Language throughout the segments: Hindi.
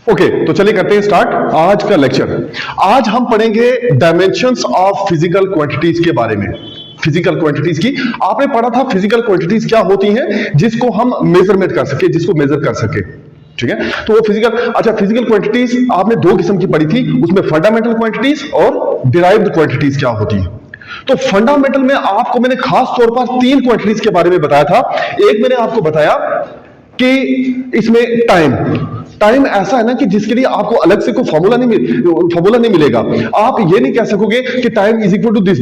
ओके तो चलिए करते हैं स्टार्ट आज का लेक्चर। आज हम पढ़ेंगे डायमेंशंस ऑफ फिजिकल क्वांटिटीज के बारे में। फिजिकल क्वांटिटीज की आपने पढ़ा था, फिजिकल क्वांटिटीज क्या होती हैं जिसको हम मेजरमेंट कर सके, जिसको मेजर कर सके। ठीक है, तो वो फिजिकल क्वांटिटीज आपने दो किस्म की पढ़ी थी, उसमें फंडामेंटल क्वांटिटीज और डिराइव्ड क्वांटिटीज क्या होती है। तो फंडामेंटल में आपको मैंने खास तौर पर तीन क्वांटिटीज के बारे में बताया था। एक मैंने आपको बताया कि इसमें टाइम ऐसा है ना कि जिसके लिए आपको अलग से कोई फॉर्मूला नहीं मिलेगा। आप ये नहीं कह सकोगे कि time is equal to this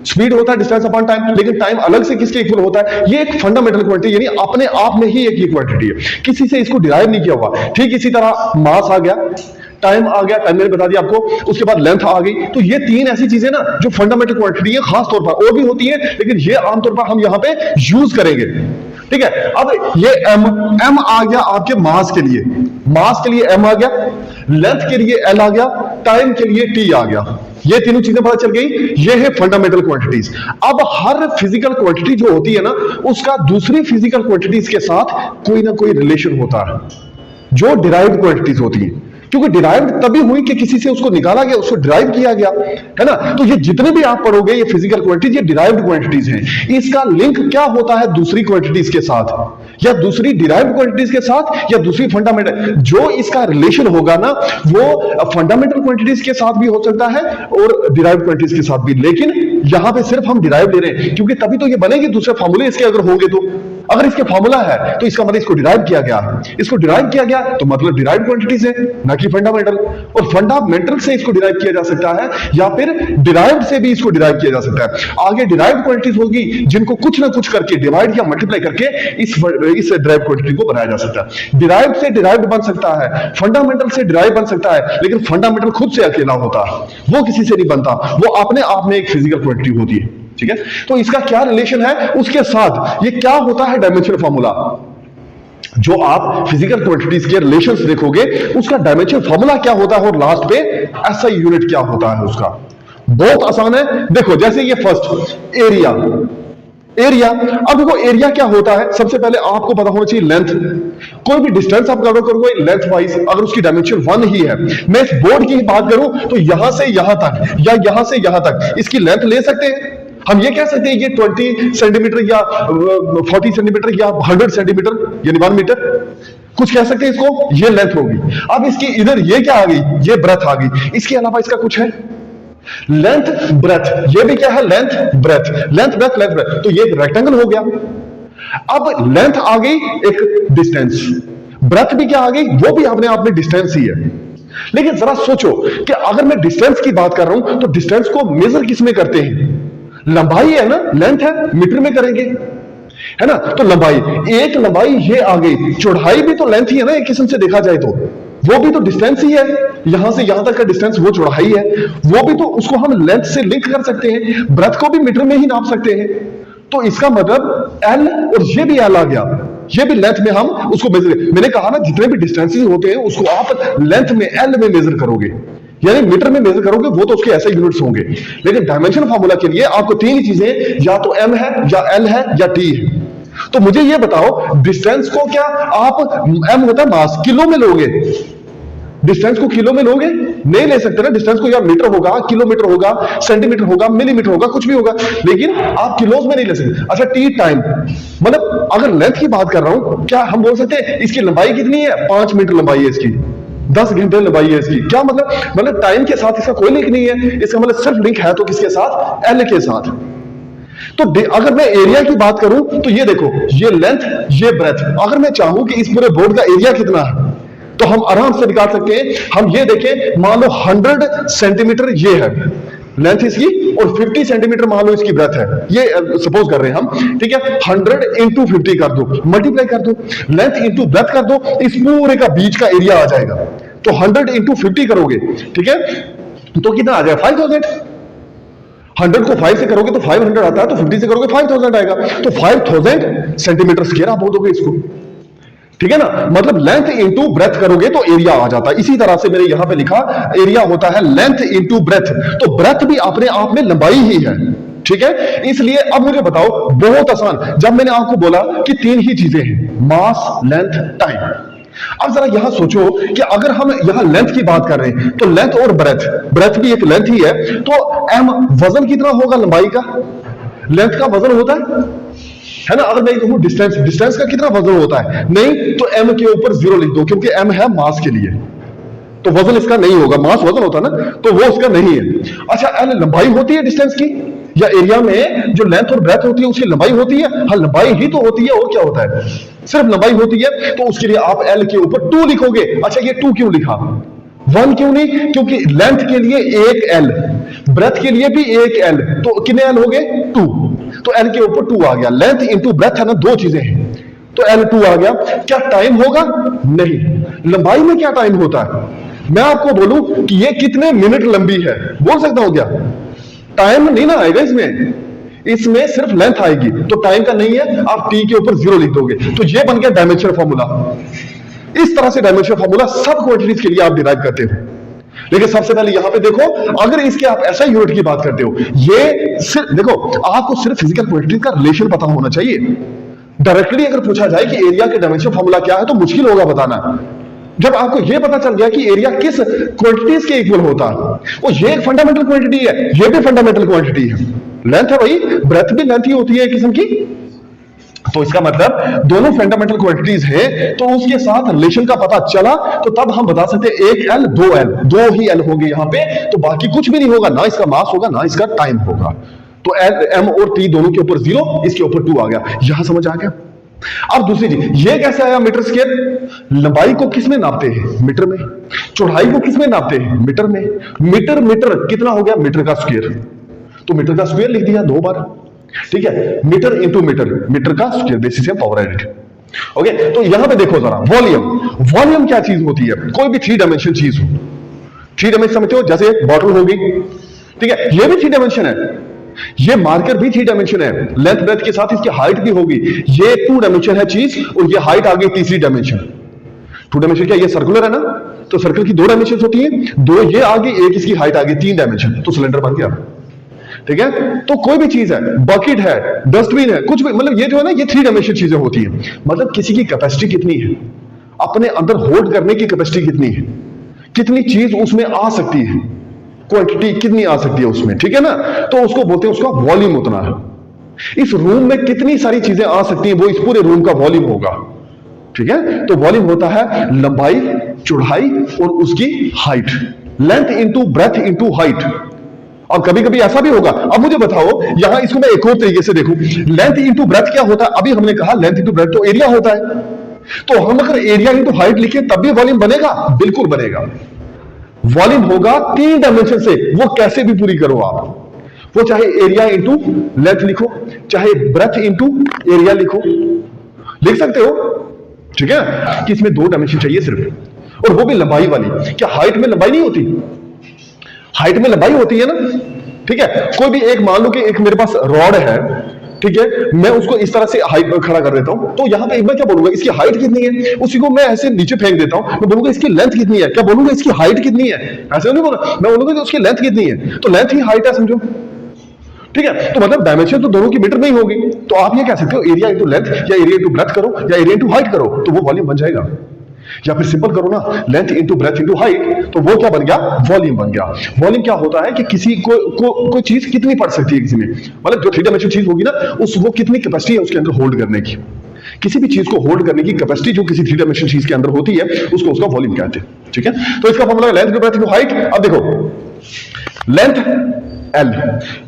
speed होता है डिस्टेंस अपॉन टाइम, लेकिन टाइम अलग से किसके इक्वल होता है। ये एक फंडामेंटल क्वांटिटी यानी अपने आप में ही एक ये क्वांटिटी है, किसी से इसको डिराइव नहीं किया हुआ। ठीक इसी तरह मास आ गया, टाइम आ गया, टाइम मैंने बता दिया आपको, उसके बाद लेंथ आ गई। तो ये तीन ऐसी चीजें ना जो फंडामेंटल क्वांटिटी है, खास तौर पर और भी होती है, लेकिन ये आमतौर पर हम यहां पे यूज करेंगे। ठीक है, अब ये एम आ गया आपके मास के लिए एम आ गया, लेंथ के लिए एल आ गया, टाइम के लिए टी आ गया। ये तीनों चीजें पता चल गई, ये है फंडामेंटल क्वांटिटीज। अब हर फिजिकल क्वांटिटी जो होती है ना, उसका दूसरी फिजिकल क्वांटिटीज के साथ कोई ना कोई रिलेशन होता है, जो डिराइव्ड क्वांटिटीज होती है। क्योंकि डिराइव्ड तभी हुई कि किसी से उसको निकाला गया, उसको डिराइव किया गया, है ना। तो ये जितने भी आप पढ़ोगे ये फिजिकल क्वांटिटीज, ये डिराइव्ड क्वांटिटीज हैं। इसका लिंक क्या होता है दूसरी क्वांटिटीज के साथ, या दूसरी डिराइव्ड क्वांटिटीज के साथ, या दूसरी फंडामेंटल। जो इसका रिलेशन होगा ना, वो फंडामेंटल क्वांटिटीज के साथ भी हो सकता है और डिराइव्ड क्वांटिटीज के साथ भी। लेकिन यहां पे सिर्फ हम डिराइव ले रहे हैं, क्योंकि तभी तो ये बनेगी। दूसरे फॉर्मूले इसके अगर होंगे तो, अगर इसके फॉर्मूला है तो इसका मतलब इसको डिराइव किया गया, तो मतलब डिराइव्ड क्वांटिटीज है, ना कि फंडामेंटल। और फंडामेंटल से इसको डिराइव किया जा सकता है, या फिर डिराइव्ड से भी इसको डिराइव किया जा सकता है। आगे डिराइव्ड क्वांटिटीज होगी जिनको कुछ ना कुछ करके डिवाइड या मल्टीप्लाई करके इस डिराइव्ड क्वांटिटी को बनाया जा सकता है। डिराइव्ड से डिराइव्ड बन सकता है, फंडामेंटल से डिराइव बन सकता है, लेकिन फंडामेंटल खुद से अकेला होता है, वो किसी से नहीं बनता, वो अपने आप में एक फिजिकल क्वांटिटी होती है। ठीक है, तो इसका क्या रिलेशन है उसके साथ, ये क्या होता है डायमेंशन फॉर्मूला। जो आप फिजिकल क्वांटिटीज के रिलेशंस देखोगे, उसका डायमेंशन फॉर्मूला क्या होता है, और लास्ट पे एसआई यूनिट क्या होता है उसका। बहुत आसान है, देखो जैसे ये फर्स्ट एरिया। अब देखो एरिया क्या होता है, सबसे पहले आपको पता होना चाहिए लेंथ। कोई भी डिस्टेंस आप कवर करोगे लेंथ वाइज, अगर उसकी डायमेंशन 1 ही है, मैं इस बोर्ड की बात करूं तो यहां से यहां तक या यहां से यहां तक इसकी लेंथ ले सकते हैं। हम ये कह सकते हैं ये 20 सेंटीमीटर या 40 सेंटीमीटर या 100 सेंटीमीटर यानी 1 मीटर, कुछ कह सकते हैं इसको, ये लेंथ होगी। अब इसकी इधर ये क्या आ गई, ये ब्रेथ आ गई। इसके अलावा इसका कुछ है लेंथ ब्रेथ, ये भी क्या है लेंथ ब्रेथ, तो ये एक रेक्टेंगल हो गया। अब लेंथ आ गई, एक डिस्टेंस, ब्रेथ भी क्या आ गई, वो भी अपने आप में डिस्टेंस ही है। लेकिन जरा सोचो कि अगर मैं डिस्टेंस की बात कर रहा हूं, तो डिस्टेंस को मेजर किस में करते हैं, लंबाई है ना, लेंथ है, मीटर में करेंगे, है ना। तो लंबाई ये आ गई, चौड़ाई भी तो लेंथ ही है ना एक किस्म से देखा जाए तो, वो भी तो डिस्टेंस ही है। यहां से यहां तक का डिस्टेंस वो चौड़ाई है, वो भी तो उसको हम लेंथ से लिंक कर सकते हैं, ब्रेथ को भी मीटर में ही नाप सकते हैं। तो इसका मतलब एल, और ये भी एल आ गया, ये भी लेंथ में हम उसको मेजर। मैंने कहा ना जितने भी डिस्टेंसेस होते हैं उसको आप लेंथ में एल में मेजर करोगे, यानी मीटर में मेजर करोगे, वो तो उसके ऐसे यूनिट्स होंगे। लेकिन डायमेंशन फार्मूला के लिए आपको तीन ही चीजें, या तो एम है, या एल है, या टी है। तो मुझे ये बताओ डिस्टेंस को क्या आप, एम होता है मास, किलो में लोगे डिस्टेंस को, किलो में लोगे नहीं ले सकते ना डिस्टेंस को, या मीटर होगा, किलोमीटर होगा, सेंटीमीटर होगा, मिलीमीटर होगा, कुछ भी होगा, लेकिन आप किलोज में नहीं ले सकते। अच्छा टी टाइम, मतलब अगर लेंथ की बात कर रहा हूं, क्या हम बोल सकते हैं इसकी लंबाई कितनी है, 5 मीटर लंबाई है इसकी, 10 घंटे लंबाई है इसकी। क्या मतलब टाइम के साथ इसका कोई लिंक नहीं है, इसका मतलब सिर्फ लिंक है तो किसके साथ, एल के साथ। तो अगर मैं एरिया की बात करूं तो ये देखो, ये लेंथ, ये ब्रेथ। अगर मैं चाहूं कि इस पूरे बोर्ड का एरिया कितना है, तो हम आराम से निकाल सकते हैं। हम ये देखें, मान लो 100 सेंटीमीटर ये है लेंथ इसकी, और 50 सेंटीमीटर मान लो इसकी ब्रेथ है, ये सपोज कर रहे हैं हम। ठीक है, 100 इंटू 50 कर दो, मल्टीप्लाई कर दो, लेंथ इंटू ब्रेथ कर दो, इस पूरे का बीच का एरिया आ जाएगा। तो 100 इंटू 50 करोगे, ठीक है, तो कितना आ जाएगा 5000। 100 को 5 से करोगे तो 500 आता है, तो 50 से करोगे 5000 आएगा, तो 5000 सेंटीमीटर स्क्वायर आप बोल दोगे इसको। ठीक है ना, मतलब लेंथ इंटू ब्रेथ करोगे तो एरिया आ जाता है। इसी तरह से मैंने यहां पे लिखा एरिया होता है लेंथ इंटू ब्रेथ, तो ब्रेथ भी अपने आप में लंबाई ही है। ठीक है, इसलिए अब मुझे बताओ, बहुत आसान, जब मैंने आपको बोला कि तीन ही चीजें हैं, मास, लेंथ, टाइम, अब जरा यहां सोचो कि अगर हम यहां लेंथ की बात कर रहे हैं तो लेंथ और ब्रेथ भी एक लेंथ ही है, तो एम वजन कितना होगा लंबाई का? लेंथ का वजन होता है ना। अगर मैं कहूं डिस्टेंस का कितना वजन होता है? नहीं, तो एम के ऊपर 0 लिख दो, क्योंकि एम है मास के लिए, तो वजन इसका नहीं होगा। मास वजन होता ना, तो वो उसका नहीं है। अच्छा, एल लंबाई होती है डिस्टेंस की, या एरिया में जो लेंथ और ब्रेथ होती है उसकी लंबाई होती है? हाँ, लंबाई ही तो होती है, और क्या होता है? सिर्फ लंबाई होती है। तो उसके लिए आप एल के ऊपर 2 लिखोगे। अच्छा, ये 2 क्यों लिखा, 1 क्यों नहीं? क्योंकि लेंथ के लिए 1 एल, ब्रेथ के लिए भी 1 एल, तो कितने एल हो गए? 2। तो एल के ऊपर 2 आ गया। लेंथ इंटू ब्रेथ है ना, दो चीजें हैं, तो एल 2 आ गया। क्या टाइम होगा? नहीं। लंबाई में क्या टाइम होता है? मैं आपको बोलूं कि ये कितने मिनट लंबी है, बोल सकता हूं क्या? टाइम नहीं ना आएगा इसमें, इसमें सिर्फ लेंथ आएगी, तो टाइम का नहीं है। आप टी के ऊपर 0 लिख दोगे, तो ये बन गया डायमेंशन फॉर्मूला। इस तरह से डायमेंशन फॉर्मूला सब क्वांटिटीज के लिए आप डिराइव करते हो। लेकिन सबसे पहले यहां पे देखो, अगर इसके आप ऐसा यूनिट की बात करते हो, ये सिर्फ देखो, आपको सिर्फ फिजिकल क्वांटिटी का रिलेशन पता होना चाहिए। डायरेक्टली अगर पूछा जाए कि एरिया के डायमेंशन फॉर्मूला क्या है, तो मुश्किल होगा बताना। जब आपको यह पता चल गया कि एरिया किस क्वांटिटीज के इक्वल होता है, वो ये एक फंडामेंटल क्वांटिटी है, ये भी फंडामेंटल क्वांटिटी है। लेंथ है भाई, ब्रेथ भी लेंथ ही होती है एक किस्म की, तो इसका मतलब दोनों फंडामेंटल क्वांटिटीज है, तो उसके साथ रिलेशन का पता चला, तो तब हम बता सकते हैं 1 एल 2 एल, 2 ही एल होंगे यहां पे, तो बाकी कुछ भी नहीं होगा, ना इसका मास होगा ना इसका टाइम होगा। तो एल एम और टी दोनों के ऊपर 0, इसके ऊपर 2 आ गया। यहां समझ आ गया? अब दूसरी चीज, ये कैसे आया मीटर स्क्वायर? लंबाई को किस में नापते हैं? मीटर में। चौड़ाई को किस में नापते हैं? मीटर में। मीटर मीटर कितना हो गया? मीटर का स्क्वायर, तो मीटर का स्क्वायर लिख दिया 2 बार, ठीक है। मीटर इंटू मीटर, मीटर का स्क्वायर, बेसिस से पावर एडिड। ओके, तो यहां पे देखो जरा, वॉल्यूम। वॉल्यूम क्या चीज होती है? कोई भी 3 डायमेंशन चीज हो, 3 डायमेंशन समझते हो, जैसे बॉटल होगी, ठीक है, ये भी 3 डायमेंशन है। ये मार्कर भी 3 डायमेंशन है, लेंथ ब्रेथ के साथ इसकी हाइट भी होगी। ये 2 डायमेंशन है चीज, और ये हाइट आ गई तीसरी डायमेंशन। 2 डायमेंशन क्या? ये सर्कुलर है ना, तो सर्कल की 2 डायमेंशन होती है, 2 ये आ गई, एक इसकी हाइट आ गई, 3 डायमेंशन, तो सिलेंडर बन गया, ठीक है। तो कोई भी चीज है, बकेट है, डस्टबिन है, कुछ भी, मतलब ये जो है ना, ये 3 डायमेंशन चीजें होती है। मतलब किसी की कैपेसिटी कितनी है, अपने अंदर होल्ड करने की कैपेसिटी कितनी है, कितनी चीज उसमें आ सकती है, क्वांटिटी कितनी आ सकती है उसमें, ठीक है ना, तो उसको बोलते हैं, उसका वॉल्यूम उतना है। इस रूम में कितनी सारी चीजें आ सकती हैं, वो इस पूरे रूम का वॉल्यूम होगा, ठीक है। तो वॉल्यूम होता है लंबाई, चौड़ाई और उसकी height, length into breadth into height. और कभी कभी ऐसा भी होगा, अब मुझे बताओ, यहां इसको मैं एक और तरीके से देखूं, लेंथ इंटू ब्रेथ क्या होता है? अभी हमने कहा लेंथ इंटू ब्रेथ तो एरिया होता है, तो हम अगर एरिया इंटू हाइट लिखे तब भी वॉल्यूम बनेगा? बिल्कुल बनेगा। वॉल्यूम होगा 3 डायमेंशन से, वो कैसे भी पूरी करो आप, वो चाहे एरिया इंटू लेंथ लिखो, चाहे ब्रेथ इंटू एरिया लिखो, लिख सकते हो, ठीक है, कि इसमें 2 डायमेंशन चाहिए सिर्फ, और वो भी लंबाई वाली। क्या हाइट में लंबाई नहीं होती? हाइट में लंबाई होती है ना, ठीक है। कोई भी एक, मान लो कि एक मेरे पास रॉड है, ठीक है, मैं उसको इस तरह से हाइट खड़ा कर देता हूं, तो यहां पे मैं क्या बोलूंगा? इसकी हाइट कितनी है? उसी को मैं ऐसे नीचे फेंक देता हूं, मैं बोलूंगा इसकी लेंथ कितनी है? क्या बोलूंगा? इसकी हाइट कितनी है? ऐसे नहीं बोला, मैं बोलूंगा कि उसकी लेंथ कितनी है, तो लेंथ ही हाइट है, समझो, ठीक है। तो मतलब डायमेंशन तो दोनों की मीटर में ही होगी, तो आप ये कह सकते हो एरिया इंटू लेंथ, या एरिया इंटू ब्रेथ करो, या एरिया इंटू हाइट करो, तो वो वॉल्यूम बन जाएगा। या फिर सिंपल करो ना, length into breadth into height, तो वो क्या बन गया? वॉल्यूम बन गया। वॉल्यूम क्या होता है कि किसी कोई चीज कितनी पड़ सकती है किसी में, मतलब जो 3 डायमेंशन चीज होगी ना, वो कितनी कैपेसिटी है उसके अंदर होल्ड करने की, किसी भी चीज को होल्ड करने की कैपेसिटी जो किसी 3 डायमेंशन चीज के अंदर होती है, उसको उसका वॉल्यूम कहते हैं, ठीक है। तो इसका formula length into breadth into height. अब देखो, लेंथ एल,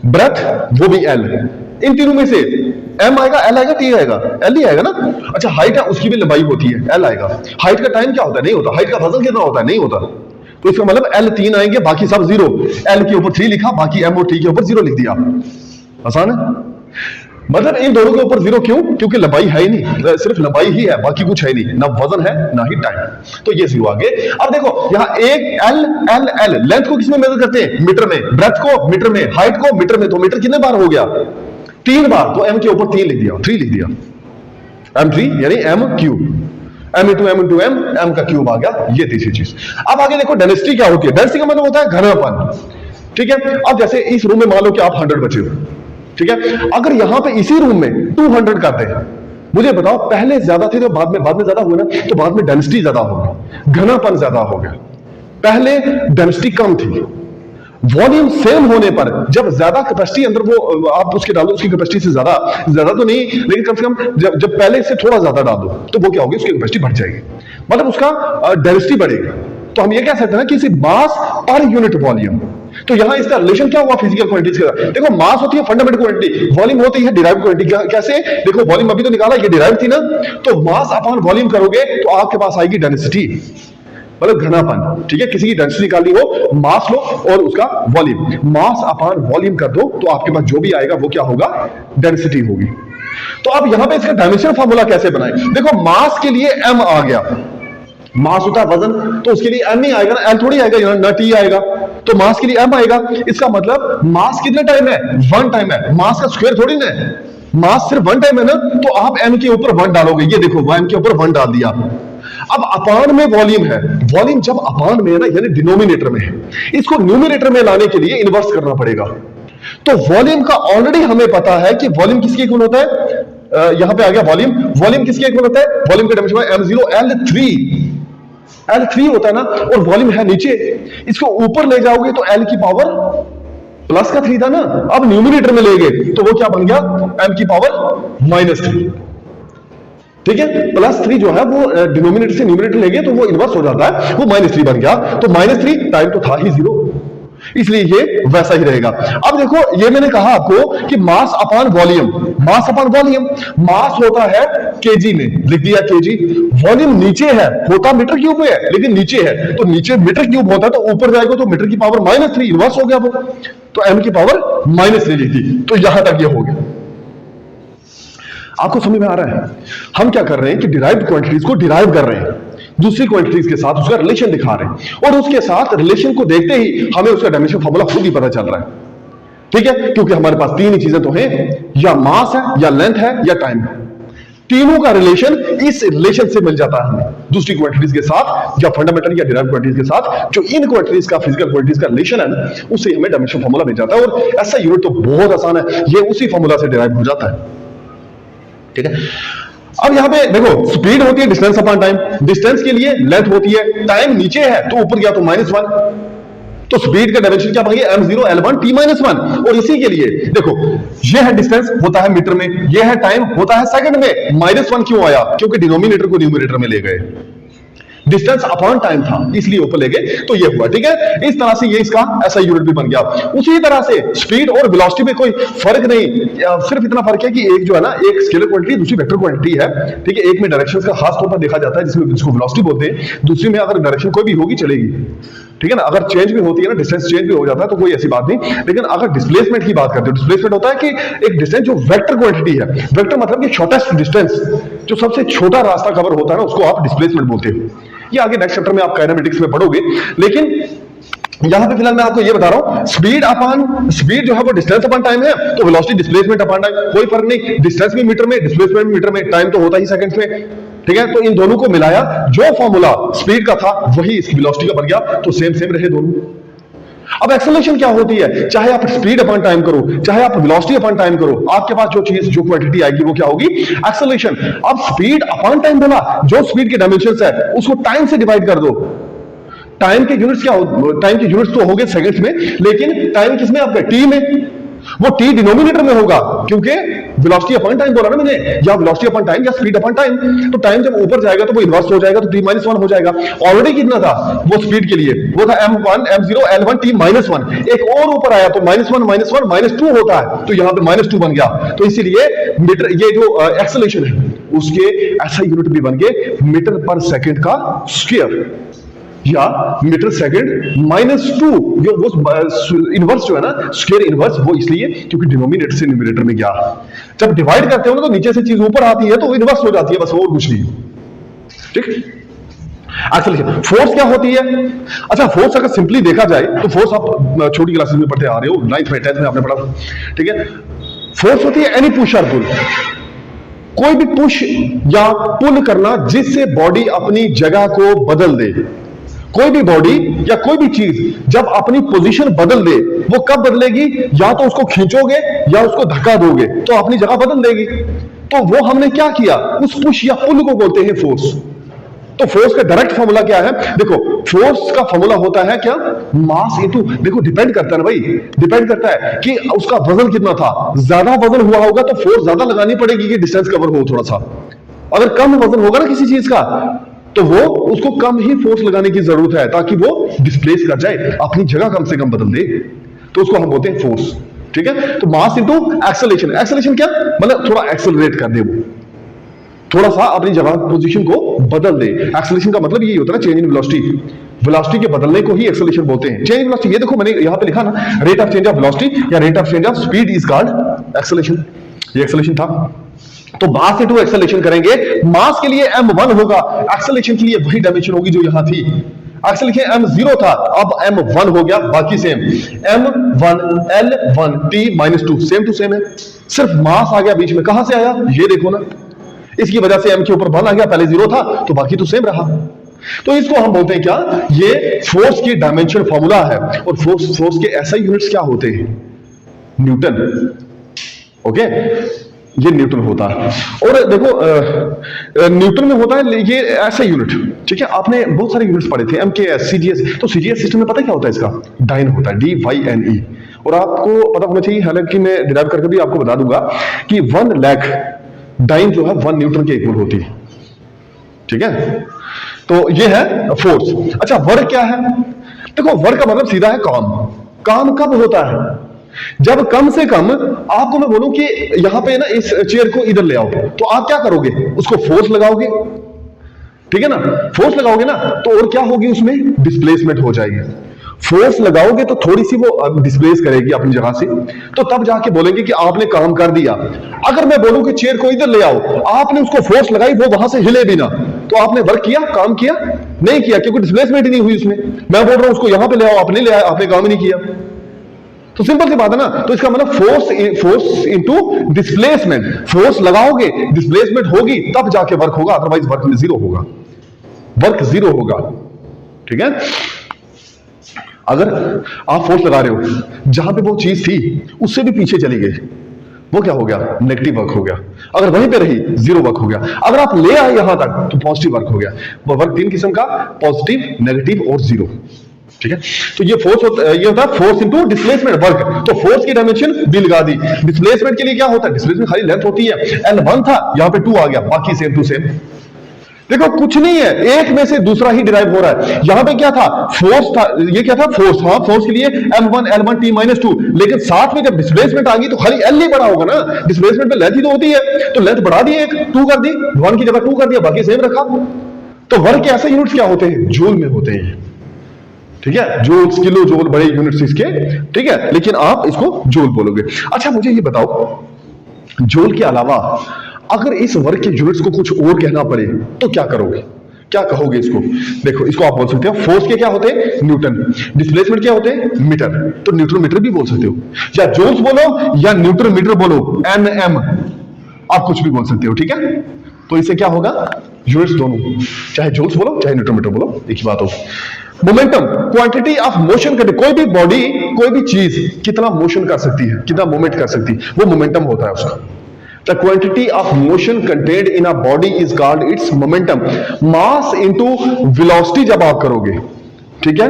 ब्रेथ वो भी एल, इन तीनों में से एम आएगा, एल आएगा, टी आएगा? एल ही आएगा ना। अच्छा, हाइट है, उसकी भी लंबाई होती है, एल आएगा। हाइट का टाइम क्या होता है? नहीं होता। हाइट का वजन कितना होता है? नहीं होता। तो इसका मतलब एल 3 आएंगे, बाकी सब 0। एल के ऊपर 3 लिखा, बाकी एम और टी के ऊपर 0 लिख दिया। आसान है। मतलब इन दोनों के ऊपर 0 क्यों? क्योंकि लंबाई है ही नहीं, सिर्फ लंबाई ही है, बाकी कुछ है नहीं, ना वजन है ना ही टाइम, तो ये 0 आगे। अब देखो यहां एक एल एल एल, लेंथ को किसमें मेजर करते हैं? मीटर में। ब्रेथ को मीटर में, हाइट को मीटर में, तो मीटर कितने बार हो गया? 3 बार, तो एम के ऊपर 3 लिख दिया, 3 लिख दिया, m3 यानी M cube, M into M, M का क्यूब आ गया, ये तीसरी चीज। अब आगे देखो डेंसिटी क्या होती है? डेंसिटी का मतलब होता है घनत्व, ठीक है। अब जैसे इस रूम में मान लो कि आप 100 बचे हो, ठीक है, अगर यहां पे इसी रूम में 200 करते हैं, मुझे बताओ, पहले ज्यादा थे तो बाद में ज्यादा हुआ ना, तो बाद में डेंसिटी ज्यादा हो गई, घनापन ज्यादा हो गया। पहले डेंसिटी कम थी, वॉल्यूम सेम होने पर जब ज्यादा कैपेसिटी अंदर वो आप उसके डालो, उसकी कैपेसिटी से ज्यादा तो नहीं, लेकिन कम से कम जब पहले से थोड़ा ज्यादा डाल दो तो वो क्या होगी, उसकी कैपेसिटी बढ़ जाएगी, मतलब उसका डेंसिटी बढ़ेगी। तो हम ये कह सकते हैं कि मास पर यूनिट वॉल्यूम। तो यहां इसका रिलेशन क्या हुआ फिजिकल क्वांटिटीज के साथ? देखो, मास होती है फंडामेंटल क्वांटिटी, वॉल्यूम होती है डिराइव्ड क्वांटिटी। कैसे? देखो, वॉल्यूम अभी तो निकाला, ये डिराइव थी ना, तो मास अपॉन वॉल्यूम करोगे तो आपके पास आएगी डेंसिटी, मतलब घनापन। ठीक है, किसी की डेंसिटी निकालनी हो, मास लो और उसका वॉल्यूम, मास अपॉन वॉल्यूम कर दो तो आपके पास जो भी आएगा वो क्या होगा, डेंसिटी होगी। तो अब यहां पे इसका डायमेंशन फार्मूला कैसे बनाए? देखो, मास के लिए m आ गया, मास होता है वजन, तो उसके लिए m ही आएगा ना, l थोड़ी आएगा ना, t आएगा, तो मास के लिए m आएगा। इसका मतलब मास कितने टाइम है, 1 टाइम है, मास का स्क्वायर थोड़ी ना है, मास सिर्फ 1 टाइम है ना, तो आप m के ऊपर 1 डालोगे, ये देखो m के ऊपर 1 डाल दिया। अब अपान में वॉल्यूम है, वॉल्यूम जब अपान में है ना, यानी डिनोमिनेटर में है, इसको न्यूमिनेटर में लाने के लिए इन्वर्स करना पड़ेगा। तो वॉल्यूम का ऑलरेडी हमें पता है कि वॉल्यूम किसके इक्वल होता है, यहां पे आ गया वॉल्यूम, वॉल्यूम किसके इक्वल होता है, वॉल्यूम का डायमेंशन m0 L3 होता है ना, और वॉल्यूम है नीचे, इसको ऊपर ले जाओगे तो L की पावर प्लस का 3 था ना, अब न्यूमिनेटर में ले गए तो वो क्या बन गया, m की पावर -3। ठीक है, +3 जो है वो डिनोमिनेटर से न्यूमिनेटर ले गए तो वो इन्वर्स हो जाता है, वो -3 बन गया, तो -3 टाइम तो था ही 0, इसलिए ये वैसा ही रहेगा। अब देखो, ये मैंने कहा आपको कि mass upon volume, mass upon volume, mass होता है केजी में, लिख दिया केजी, वॉल्यूम नीचे है, होता मीटर क्यूब में है लेकिन नीचे है, तो नीचे मीटर क्यूब होता है तो ऊपर जाएगा तो मीटर की पावर -3, इन्वर्स हो गया वो, तो m की पावर -3 लिख दी। तो यहां तक ये हो गया। आपको समझ में आ रहा है? हम क्या कर रहे हैं कि डिराइव्ड क्वांटिटीज को डिराइव कर रहे हैं, दूसरी क्वांटिटीज के साथ उसका रिलेशन दिखा रहे हैं, और उसके साथ रिलेशन को देखते ही हमें उसका डायमेंशन फार्मूला खुद ही पता चल रहा है। ठीक है, क्योंकि हमारे पास 3 ही चीजें तो हैं, या मास है, या लेंथ है, या टाइम है। तीनों का रिलेशन इस रिलेशन से मिल जाता है हमें, दूसरी क्वांटिटीज के साथ, या फंडामेंटल या डिराइव्ड क्वांटिटीज के साथ, जो इन क्वांटिटीज का फिजिकल क्वांटिटीज का रिलेशन है ना, उससे हमें डायमेंशन फार्मूला मिल जाता है। और ऐसा यूनिट तो बहुत आसान है, ये उसी फार्मूला से डिराइव हो जाता है। ठीक है, अब यहां पे देखो, स्पीड होती है डिस्टेंस अपॉन टाइम, डिस्टेंस के लिए लेंथ होती है, टाइम नीचे है तो ऊपर गया तो -1, तो स्पीड का डायमेंशन क्या बन गया, m0 L1 t-1। और इसी के लिए देखो, ये है डिस्टेंस होता है मीटर में, ये है टाइम होता है सेकंड में। -1 क्यों आया, क्योंकि डिनोमिनेटर को न्यूमिनेटर में ले गए, डिस्टेंस अपॉन टाइम था इसलिए ऊपर ले गए, तो ये हुआ। ठीक है, इस तरह से ये इसका ऐसा यूनिट भी बन गया। उसी तरह से स्पीड और वेलोसिटी में कोई फर्क नहीं, सिर्फ इतना फर्क है कि एक जो है ना, एक स्केलर क्वांटिटी, दूसरी वेक्टर क्वांटिटी है। ठीक है, एक में डायरेक्शंस का खास तौर पर देखा जाता है जिसको वेलोसिटी बोलते हैं, दूसरी में अगर डायरेक्शन कोई भी होगी चलेगी। ठीक है ना, अगर चेंज भी होती है ना, डिस्टेंस चेंज भी हो जाता है तो कोई ऐसी बात नहीं। लेकिन अगर डिस्प्लेसमेंट की बात करते हो, डिस्प्लेसमेंट होता है कि एक डिस्टेंस जो वेक्टर क्वांटिटी है, वेक्टर मतलब कि शॉर्टेस्ट डिस्टेंस, जो सबसे छोटा रास्ता कवर होता है ना, उसको आप डिस्प्लेसमेंट बोलते हो। ये आगे नेक्स्ट चैप्टर में आप काइनेमेटिक्स में पढ़ोगे, लेकिन यहां पे फिलहाल मैं आपको ये बता रहा हूं, स्पीड जो है वो डिस्टेंस अपॉन टाइम है, तो वेलोसिटी डिस्प्लेसमेंट अपॉन टाइम, कोई फर्क नहीं, डिस्टेंस भी मीटर में, डिस्प्लेसमेंट भी मीटर में, टाइम तो होता ही सेकंड्स में। ठीक है, तो इन दोनों को मिलाया, जो फॉर्मूला स्पीड का था वही इसकी वेलोसिटी का बन गया, तो सेम रहे दोनों। अब एक्सेलरेशन क्या होती है, चाहे आप स्पीड अपॉन टाइम करो, चाहे आप वेलोसिटी अपॉन टाइम करो, आपके पास जो चीज, जो क्वांटिटी आएगी वो क्या होगी, एक्सेलरेशन। अब स्पीड अपॉन टाइम बोला, जो स्पीड के डायमेंशंस है उसको टाइम से डिवाइड कर दो। टाइम के यूनिट्स क्या हो, टाइम के यूनिट्स तो हो गए सेकंड्स में, लेकिन टाइम किसमें आपका, टी में, वो टी डिनोमिनेटर में होगा, क्योंकि वेलोसिटी अपॉन टाइम बोला ना मैंने, या वेलोसिटी अपॉन टाइम या स्पीड अपॉन टाइम। तो टाइम जब ऊपर जाएगा तो वो इन्वर्स हो जाएगा, तो t-1 हो जाएगा। ऑलरेडी कितना था वो स्पीड के लिए, वो था m0 L1 t-1, एक और ऊपर आया तो -1 -2 होता है, तो यहां पे -2 बन गया। तो इसीलिए मीटर, ये जो एक्सेलरेशन है उसके ऐसा यूनिट भी बन गए, मीटर पर सेकंड का स्क्वायर, या मीटर सेकंड -2, जो वो इनवर्स जो है ना, स्क्वायर इनवर्स, वो इसलिए क्योंकि डिनोमिनेटर से न्यूमरेटर में गया। जब डिवाइड करते हो ना, तो नीचे से चीज ऊपर आती है तो इनवर्स हो जाती है, बस और कुछ नहीं। ठीक, एक्सेलरेशन। फोर्स क्या होती है, अच्छा फोर्स अगर सिंपली देखा जाए तो फोर्स आप छोटी क्लासेस में पढ़ते आ रहे हो, 9th में 10th में आपने पढ़ा। ठीक है, फोर्स होती है एनी पुश और पुल, कोई भी पुश या पुल करना जिससे बॉडी अपनी जगह को बदल दे। कोई भी बॉडी या कोई भी चीज जब अपनी पोजीशन बदल दे, वो कब बदलेगी, या तो उसको खींचोगे या उसको धक्का दोगे तो अपनी जगह बदल देगी। तो वो हमने क्या किया, उस पुश या पुल को बोलते हैं फोर्स। तो फोर्स का डायरेक्ट फॉर्मूला क्या है, देखो फोर्स का फॉर्मूला होता है क्या, मास इनटू, देखो डिपेंड करता है ना भाई, डिपेंड करता है कि उसका वजन कितना था। ज्यादा वजन हुआ होगा तो फोर्स ज्यादा लगानी पड़ेगी कि डिस्टेंस कवर हो थोड़ा सा। अगर कम वजन होगा ना किसी चीज का, तो वो उसको कम ही फोर्स लगाने की जरूरत है ताकि वो डिस्प्लेस कर जाए, अपनी जगह कम से कम बदल दे, तो उसको हम बोलते हैं फोर्स। ठीक है, तो मास इनटू एक्सेलरेशन। एक्सेलरेशन क्या मतलब, थोड़ा एक्सेलरेट कर दे, वो थोड़ा सा अपनी जगह पोजीशन को बदल दे। एक्सेलरेशन का मतलब यही होता है ना, चेंज इन वेलोसिटी। वेलोसिटी के बदलने को ही एक्सेलरेशन बोलते हैं, चेंज इन वेलोसिटी। ये देखो मैंने यहां पे लिखा ना, rate of change of velocity या rate of change of speed is called acceleration. ये एक्सेलरेशन था। तो मास इनटू एक्सेलरेशन करेंगे, मास के लिए m1 होगा, एक्सेलरेशन के लिए वही डायमेंशन होगी जो यहां थी। एक्सेलरेशन m0 था, अब m1 हो गया, बाकी same m1 l1 t-2 same to same है, सिर्फ मास आ गया बीच में। कहां से आया ये देखो ना, इसकी वजह से m के ऊपर 1 आ गया, पहले 0 था तो बाकी तो सेम रहा। तो इसको हम बोलते हैं क्या, ये फोर्स की डायमेंशन फॉर्मूला है। और फोर्स के ऐसे यूनिट्स क्या होते हैं, न्यूटन। ओके, ये न्यूटन होता है। और देखो न्यूटन में होता है ये ऐसा यूनिट। ठीक है, आपने बहुत सारे यूनिट्स पढ़े थे, MKS, CGS। तो CGS सिस्टम में पता क्या होता है, इसका डाइन होता है, DYNE। और आपको पता होना चाहिए, हालांकि मैं डिराइव करके भी आपको बता दूंगा कि 1 लाख डाइन जो है 1 न्यूटन के इक्वल होती है। ठीक है, तो ये है फोर्स। अच्छा, वर्क क्या है, देखो वर्क का मतलब सीधा है काम। काम कब होता है, जब कम से कम आपको मैं बोलूं कि यहां पे ना इस चेयर को इधर ले आओ, तो आप क्या करोगे, उसको फोर्स लगाओगे। ठीक है ना, फोर्स लगाओगे ना, तो और क्या होगी उसमें, डिस्प्लेसमेंट हो जाएगी। फोर्स लगाओगे तो थोड़ी सी वो डिस्प्लेस करेगी अपनी जगह से, तो तब जाके बोलेंगे कि आपने काम कर दिया। अगर मैं बोलूं कि चेयर को इधर ले आओ, आपने उसको फोर्स लगाई, वो वहां से हिले भी ना, तो आपने वर्क किया, काम किया नहीं किया, क्योंकि डिस्प्लेसमेंट ही नहीं हुई उसमें। मैं बोल रहा हूं उसको यहां पे ले आओ, आपने ले आया, आपने काम ही नहीं किया। तो सिंपल सी बात है ना। तो इसका मतलब फोर्स इनटू डिस्प्लेसमेंट। फोर्स लगाओगे, डिस्प्लेसमेंट होगी, तब जाके वर्क होगा, अदरवाइज वर्क में जीरो होगा, वर्क जीरो होगा। ठीक है, अगर आप फोर्स लगा रहे हो, जहां पे वो चीज थी उससे भी पीछे चली गई, वो क्या हो गया, नेगेटिव वर्क हो गया। अगर वहीं पे रही, जीरो वर्क हो गया। अगर आप ले आए यहां तक, तो पॉजिटिव वर्क हो गया। वो वर्क 3 किस्म का, पॉजिटिव, नेगेटिव और जीरो। ठीक है, तो ये ये होता है फोर्स इनटू डिस्प्लेसमेंट, वर्क। तो फोर्स की डायमेंशन भी लगा दी। डिस्प्लेसमेंट के लिए क्या होता है, डिस्प्लेसमेंट खाली लेंथ होती है, L1 था, यहां पे 2 आ गया, बाकी सेम टू सेम। देखो कुछ नहीं है, एक में से दूसरा ही डिराइव हो रहा है। यहां पे क्या था, फोर्स था, ये क्या था, फोर्स। हाँ, फोर्स के लिए m1 l1 t-2, लेकिन साथ में जब डिस्प्लेसमेंट आ गई तो खाली l ही बड़ा होगा ना, डिस्प्लेसमेंट पे लेंथ ही तो होती है, तो लेंथ बढ़ा दी, एक 2 कर दी, 1 की जगह 2 कर दिया, बाकी सेम रखा। तो वर्क के ऐसे यूनिट्स क्या होते हैं, जूल में होते हैं। ठीक है, जूल्स, किलो जूल, बड़े यूनिट्स इसके। ठीक है, लेकिन आप इसको जूल बोलोगे। अच्छा, मुझे ये बताओ, जूल के अलावा अगर इस वर्क के यूनिट्स को कुछ और कहना पड़े तो क्या करोगे, क्या कहोगे इसको। देखो, इसको आप बोल सकते हो, फोर्स के क्या होते हैं, न्यूटन। डिस्प्लेसमेंट क्या होते हैं, मीटर। तो न्यूटन मीटर भी बोल सकते हो, या जूल्स बोलो या न्यूटन मीटर बोलो, NM, आप कुछ भी बोल सकते हो। ठीक है, तो इससे क्या होगा, यूनिट्स दोनों, चाहे जूल्स बोलो चाहे न्यूटन मीटर बोलो, एक ही बात हो। मोमेंटम, क्वांटिटी ऑफ मोशन करते, कोई भी बॉडी, कोई भी चीज कितना मोशन कर सकती है, कितना मूवमेंट कर सकती है, वो मोमेंटम होता है उसका। The quantity of motion contained in a body is called its momentum. Mass into velocity जब आप करोगे, ठीक है,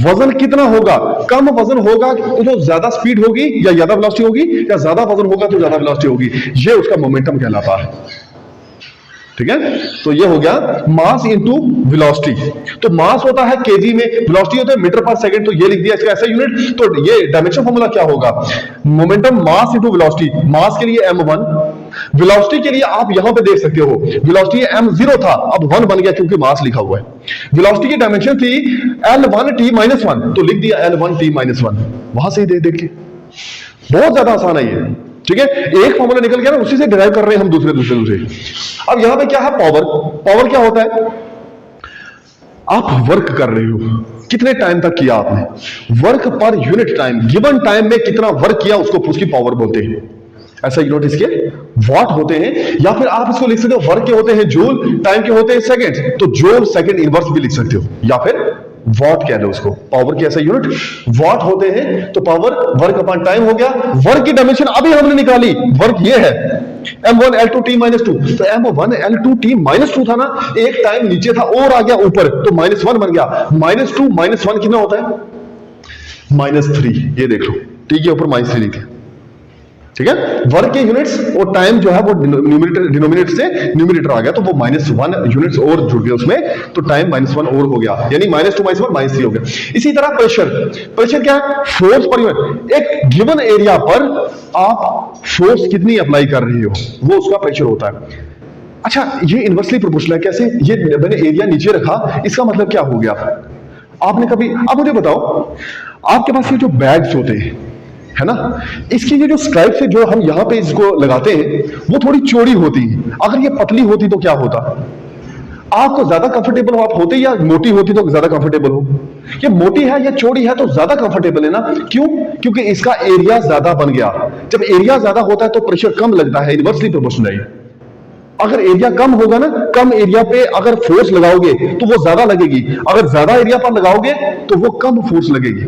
वजन कितना होगा, कम वजन होगा तो ज्यादा स्पीड होगी या ज्यादा वेलोसिटी होगी, या ज्यादा वजन होगा तो ज्यादा वेलोसिटी होगी, ये उसका मोमेंटम कहलाता है। ठीक है, तो ये हो गया मास इनटू वेलोसिटी। तो मास होता है केजी में, वेलोसिटी होता है मीटर पर सेकंड, तो ये लिख दिया इसका ऐसा यूनिट। तो ये डायमेंशन फॉर्मूला क्या होगा, मोमेंटम मास इनटू वेलोसिटी। मास के लिए m1, वेलोसिटी के लिए आप यहां पे देख सकते हो, वेलोसिटी m0 था, अब 1 बन गया क्योंकि मास लिखा हुआ है। वेलोसिटी की डायमेंशन थी L1 t-1, तो लिख दिया L1 t-1, वहां से ही देख के, बहुत ज्यादा आसान है ये। ठीक है, एक फॉर्मूला निकल गया ना, उसी से डिराइव कर रहे हैं हम दूसरे। अब यहां पे क्या है, पावर। पावर क्या होता है, आप वर्क कर रहे हो, कितने टाइम तक किया आपने, work per unit time, given time में कितना वर्क किया, उसको उसकी पावर बोलते हैं। ऐसा यूनिट इसके वॉट होते हैं, या फिर आप इसको लिख सकते हो, वर्क के होते हैं जूल, टाइम के होते हैं सेकंड, तो जूल सेकंड इनवर्स भी लिख सकते हो, या फिर वॉट कह लो उसको, पावर की ऐसा यूनिट वॉट होते हैं। तो पावर वर्क अपॉन टाइम हो गया। वर्क की डायमेंशन अभी हमने निकाली, वर्क ये है m1 L2 T - 2। तो m1 L2 T - 2 था ना, एक टाइम नीचे था और आ गया ऊपर, तो -1 बन गया। -2 - 1 कितना होता है? -3। ये देख लो, टी के ऊपर -3 लिखे, ठीक है। वर्क के यूनिट्स और टाइम जो है वो डिनोमिनेटर से न्यूमरेटर आ गया, तो वो -1 यूनिट्स और जुड़ गए उसमें, तो टाइम -1 और हो गया, यानी -2 - 1 -3 हो गया। इसी तरह प्रेशर, प्रेशर क्या है? Force per unit. एक गिवन एरिया पर आप फोर्स कितनी अप्लाई कर रहे हो, वो उसका प्रेशर होता है। अच्छा, ये इनवर्सली प्रोपोर्शनल है। कैसे? ये मैंने एरिया नीचे रखा, इसका मतलब क्या हो गया? आपने कभी, आप मुझे बताओ, आपके पास ये जो बैग्स होते हैं, है ना, इसकी ये जो स्ट्राइप्स है जो हम यहां पे इसको लगाते हैं, वो थोड़ी चौड़ी होती है। अगर ये पतली होती तो क्या होता? आपको ज्यादा कंफर्टेबल आप होते, या मोटी होती तो ज्यादा कंफर्टेबल हो? ये मोटी है या चौड़ी है तो ज्यादा कंफर्टेबल है ना। क्यों? क्योंकि इसका एरिया ज्यादा बन गया। जब एरिया ज्यादा होता है तो प्रेशर कम लगता है, इनवर्सली प्रोपोर्शनल है। अगर एरिया कम होगा ना, कम एरिया पे अगर फोर्स लगाओगे तो वो ज्यादा लगेगी, अगर ज्यादा एरिया पर लगाओगे तो वो कम फोर्स लगेगी,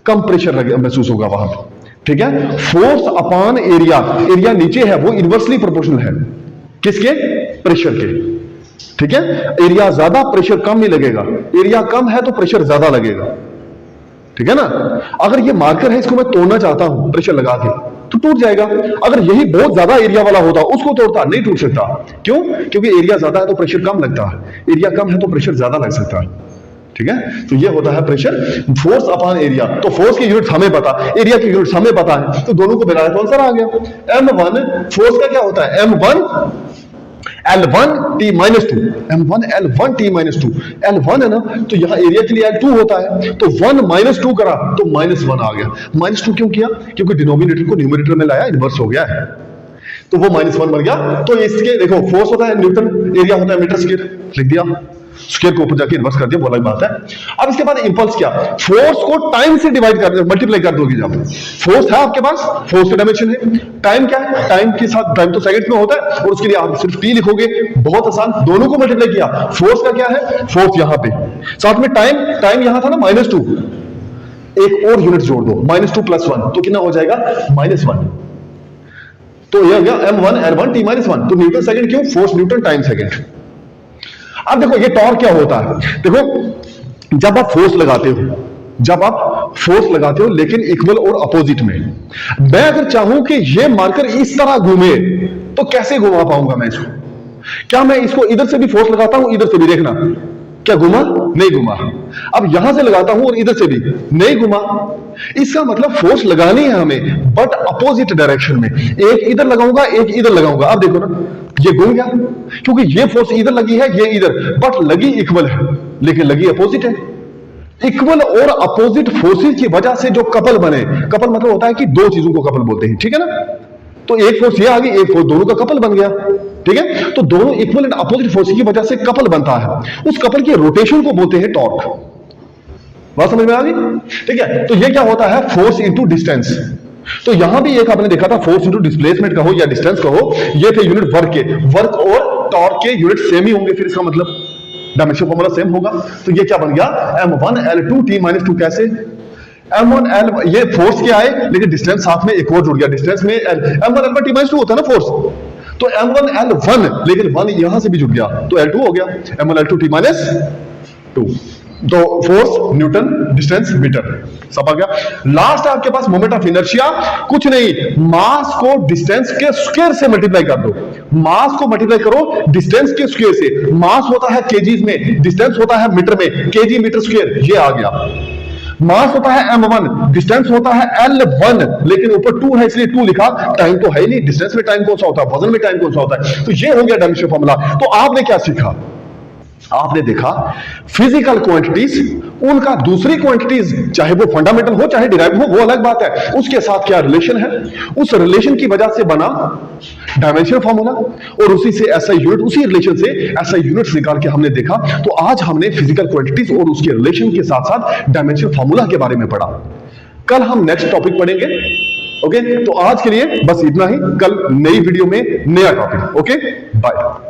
कम प्रेशर महसूस होगा वहां पे, ठीक है। फोर्स अपॉन एरिया, एरिया नीचे है वो इनवर्सली प्रोपोर्शनल है किसके? प्रेशर के, ठीक है। एरिया ज्यादा प्रेशर कम नहीं लगेगा, एरिया कम है तो प्रेशर ज्यादा लगेगा, ठीक है ना। अगर ये मार्कर है, इसको मैं तोड़ना चाहता हूं प्रेशर लगा के, तो टूट जाएगा। अगर यही बहुत ज्यादा एरिया वाला होता, उसको तोड़ता, नहीं टूट सकता। क्यों? क्योंकि एरिया ज्यादा है तो प्रेशर कम लगता है, एरिया कम है तो प्रेशर ज्यादा लग सकता है, ठीक है। तो ये होता है प्रेशर, फोर्स अपॉन एरिया। तो फोर्स की यूनिट हमें पता, एरिया की यूनिट हमें पता है, तो दोनों को मिलाया तो आंसर आ गया। m1 फोर्स का क्या होता है? m1 L1 T - 2, m1 L1 T - 2, L1 है ना, तो यहां एरिया के लिए L2 होता है, तो 1 - 2 करा तो -1 आ गया। -2 क्यों किया? क्योंकि डिनोमिनेटर को न्यूमरेटर में लाया, इनवर्स हो गया है, तो वो -1 बन गया। तो इसके देखो, फोर्स होता है न्यूटन, एरिया होता है मीटर स्क्वायर, लिख दिया, स्क्वायर को ऊपर जाके इन्वर्स कर दिया, वो अलग बात है। अब इसके बाद इंपल्स क्या? फोर्स को टाइम से डिवाइड कर दो, मल्टीप्लाई कर दोगे। जब फोर्स है आपके पास, फोर्स का डायमेंशन है, टाइम क्या है? टाइम के साथ, टाइम तो सेकंड में होता है, और उसके लिए आप सिर्फ टी लिखोगे, बहुत आसान। दोनों को मल्टीप्लाई किया, फोर्स का क्या है? फोर्स यहां पे, साथ में टाइम, टाइम यहां था ना -2, एक और यूनिट जोड़ दो, -2 + 1 तो कितना हो जाएगा? -1। तो यह गया m1 L1 T - 1, तो न्यूटन सेकंड क्यों? Force Newton, time second. अब देखो ये टॉर्क क्या होता है। देखो, जब आप फोर्स लगाते हो, जब आप फोर्स लगाते हो लेकिन इक्वल और अपोजिट में, मैं अगर चाहूं कि ये मार्कर इस तरह घूमे तो कैसे घुमा पाऊंगा मैं इसको? क्या मैं इसको इधर से भी फोर्स लगाता हूं, इधर से भी, देखना क्या घुमा? नहीं घुमा। अब यहां से लगाता हूं और इधर से भी नहीं घुमा। इसका मतलब फोर्स लगानी है हमें, बट अपोजिट डायरेक्शन में। एक इधर लगाऊंगा, एक इधर लगाऊंगा। अब देखो ना, ये घूम गया, क्योंकि ये फोर्स इधर लगी है, ये इधर, बट लगी इक्वल है, लेकिन लगी अपोजिट है। इक्वल और अपोजिट फोर्सेस की वजह से जो कपल बने, कपल मतलब होता है कि दो चीजों को कपल बोलते हैं, ठीक है ना। तो एक फोर्स ये आ गई, एक फोर्स, दोनों का कपल बन गया, ठीक है। तो दोनों इक्वल एंड अपोजिट फोर्स की वजह से कपल बनता है, उस कपल के रोटेशन को बोलते हैं टॉर्क। बात समझ में आ गई? ठीक है। तो ये क्या होता है? Force into distance. तो यहां भी एक आपने देखा था, फोर्स इंटू डिस्प्लेसमेंट कहो या डिस्टेंस कहो, ये थे यूनिट वर्क के। वर्क और टॉर्क के यूनिट सेम ही होंगे, फिर इसका मतलब डायमेंशन फॉर्मूला सेम होगा। तो ये क्या बन गया? m1 L2 T - 2। कैसे? m1 L, ये फोर्स के आए लेकिन डिस्टेंस साथ में एक और जुड़ गया, डिस्टेंस में m1 L1 T - 2 होता है ना फोर्स, तो m1 L1, लेकिन 1 यहां से भी जुड़ गया तो L2 हो गया, m1 L2 T - 2। तो फोर्स न्यूटन, डिस्टेंस मीटर, सब आ गया। लास्ट आपके पास मोमेंट ऑफ इनर्शिया, कुछ नहीं, मास को डिस्टेंस के स्क्वायर से मल्टीप्लाई कर दो। मास को मल्टीप्लाई करो डिस्टेंस के स्क्वायर से। मास होता है केजीज में, डिस्टेंस होता है मीटर में, केजी मीटर स्क्वायर, ये आ गया। मास होता है m1, डिस्टेंस होता है L1, लेकिन ऊपर 2 है इसलिए 2 लिखा, टाइम तो है ही नहीं, डिस्टेंस में टाइम कौन सा होता है, वजन में टाइम कौन सा होता है। तो ये हो गया डायमेंशन फॉर्मूला। तो आपने क्या सीखा? आपने देखा फिजिकल क्वांटिटीज, उनका दूसरी क्वांटिटीज, चाहे वो फंडामेंटल हो चाहे डिराइव हो, वो अलग बात है, उसके साथ क्या रिलेशन है, उस रिलेशन की वजह से बना डायमेंशन फॉर्मूला, और उसी से ऐसा यूनिट, उसी रिलेशन से ऐसा यूनिट निकाल के हमने देखा। तो आज हमने फिजिकल क्वांटिटीज और उसके रिलेशन के साथ साथ डायमेंशन फॉर्मूला के बारे में पढ़ा। कल हम नेक्स्ट टॉपिक पढ़ेंगे। ओके, तो आज के लिए बस इतना ही, कल नई वीडियो में नया टॉपिक। Okay, bye.